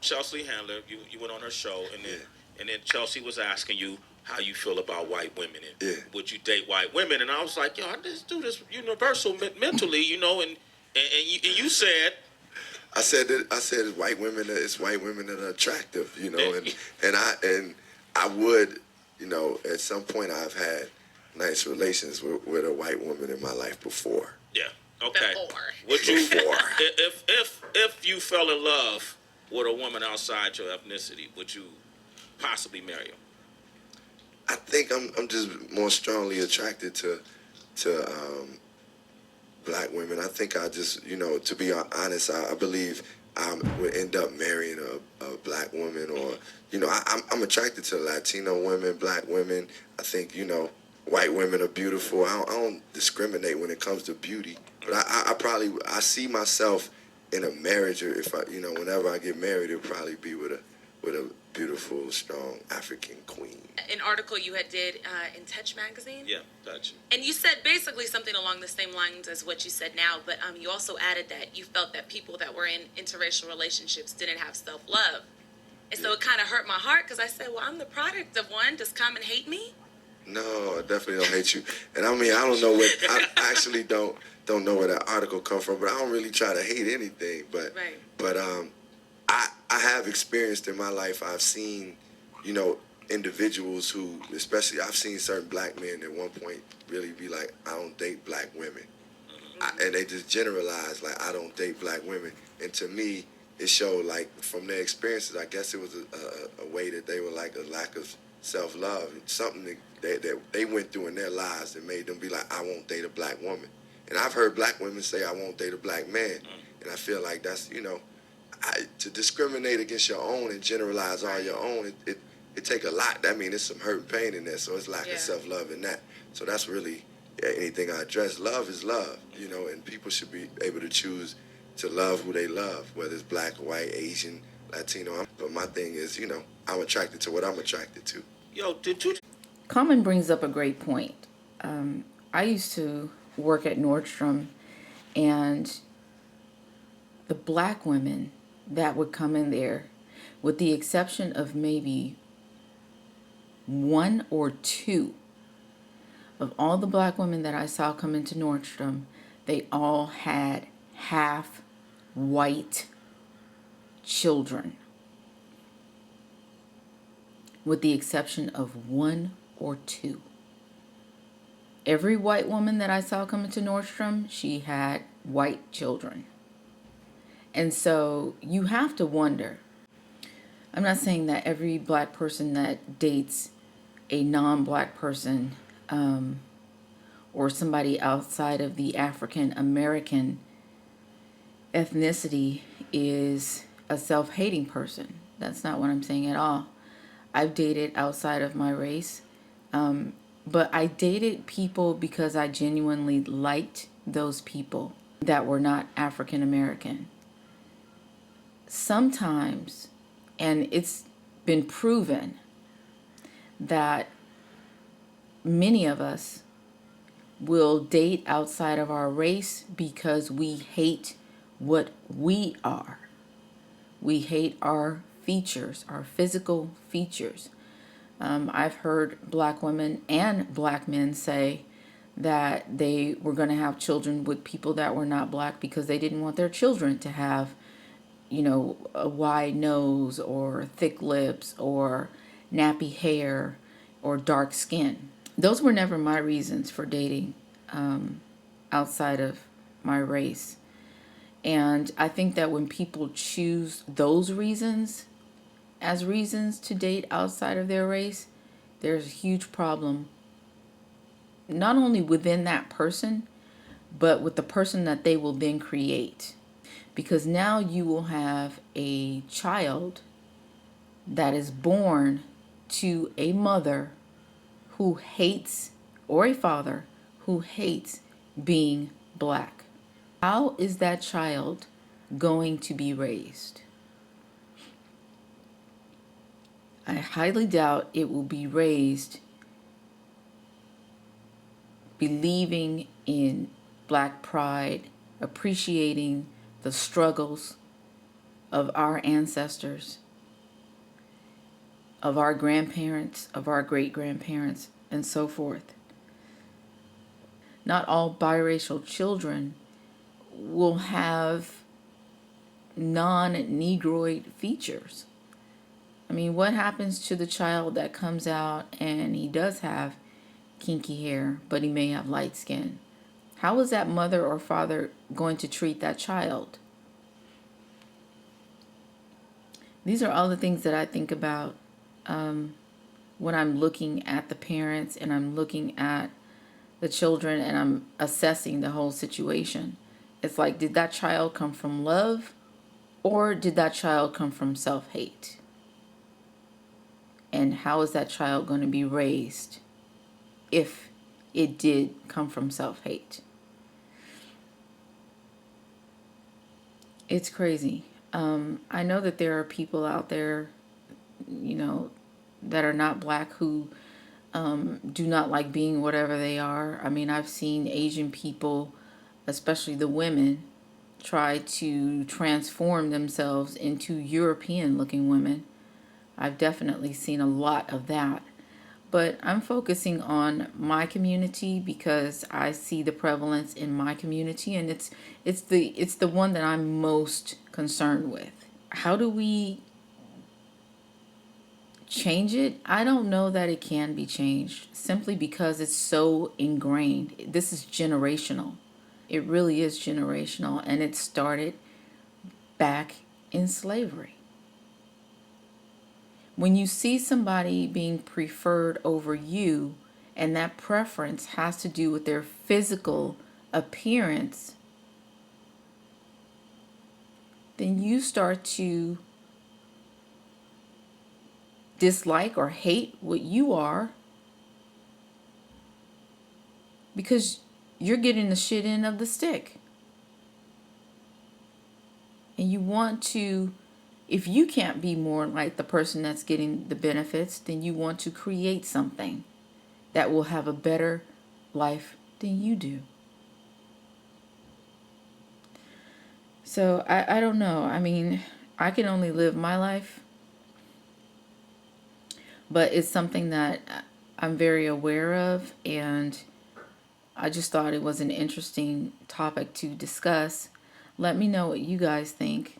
Chelsea Handler, you went on her show, and then Yeah. Chelsea was asking you how you feel about white women and Yeah. would you date white women, and I was like, yo, I just do this universal mentally, and you said I said it's white women. It's white women that are attractive, that. and I would, at some point I've had nice relations with a white woman in my life before. Yeah. Okay. Before. Would you Before. if you fell in love with a woman outside your ethnicity, would you possibly marry her? I think I'm just more strongly attracted to black women. I think I just, to be honest, I believe I would end up marrying a black woman, or, I'm attracted to Latino women, black women. I think, white women are beautiful. I don't discriminate when it comes to beauty, but I see myself in a marriage, or if I, whenever I get married, it'll probably be with a beautiful, strong African queen. An article you had did in Touch magazine. Yeah, gotcha. And you said basically something along the same lines as what you said now, but you also added that you felt that people that were in interracial relationships didn't have self-love. And so it kind of hurt my heart because I said, well, I'm the product of one. Does Common hate me? No, I definitely don't hate you. And I mean, I don't know what, I actually don't know where that article come from, but I don't really try to hate anything. But, Right. but I have experienced in my life, I've seen, individuals who, especially I've seen certain black men at one point really be like, I don't date black women. And they just generalize, like, I don't date black women. And to me, it showed, like, from their experiences, I guess it was a way that they were like a lack of self-love, something that they went through in their lives that made them be like, I won't date a black woman. And I've heard black women say, I won't date a black man. And I feel like that's, to discriminate against your own and generalize all your own, it take a lot. I mean, there's some hurt and pain in there, so it's lack of self-love in that. So that's really anything I address. Love is love, and people should be able to choose to love who they love, whether it's black, white, Asian, Latino. But my thing is, I'm attracted to what I'm attracted to. Yo, did you? Common brings up a great point. I used to work at Nordstrom, and the black women that would come in there, with the exception of maybe one or two of all the black women that I saw come into Nordstrom, they all had half white children, with the exception of one or two. Every white woman that I saw come into Nordstrom, she had white children. And so you have to wonder. I'm not saying that every black person that dates a non-black person or somebody outside of the African American ethnicity is a self-hating person. That's not what I'm saying at all. I've dated outside of my race, but I dated people because I genuinely liked those people that were not African American. Sometimes, and it's been proven that many of us will date outside of our race because we hate what we are. We hate our features, our physical features. I've heard black women and black men say that they were going to have children with people that were not black because they didn't want their children to have, a wide nose or thick lips or nappy hair or dark skin. Those were never my reasons for dating outside of my race. And I think that when people choose those reasons as reasons to date outside of their race, there's a huge problem, not only within that person, but with the person that they will then create. Because now you will have a child that is born to a mother who hates, or a father who hates being black. How is that child going to be raised? I highly doubt it will be raised believing in black pride, appreciating the struggles of our ancestors, of our grandparents, of our great-grandparents, and so forth. Not all biracial children will have non-Negroid features. I mean, what happens to the child that comes out and he does have kinky hair, but he may have light skin? How is that mother or father going to treat that child? These are all the things that I think about when I'm looking at the parents and I'm looking at the children and I'm assessing the whole situation. It's like, did that child come from love, or did that child come from self-hate? And how is that child going to be raised if it did come from self-hate? It's crazy. I know that there are people out there, that are not black who do not like being whatever they are. I mean, I've seen Asian people, especially the women, try to transform themselves into European-looking women. I've definitely seen a lot of that. But I'm focusing on my community because I see the prevalence in my community, and it's the one that I'm most concerned with. How do we change it? I don't know that it can be changed, simply because it's so ingrained. This is generational. It really is generational, and it started back in slavery. When you see somebody being preferred over you, and that preference has to do with their physical appearance, then you start to dislike or hate what you are, because you're getting the shit end of the stick. And you want to, if you can't be more like the person that's getting the benefits, then you want to create something that will have a better life than you do. So I don't know. I mean, I can only live my life, but it's something that I'm very aware of, and I just thought it was an interesting topic to discuss. Let me know what you guys think.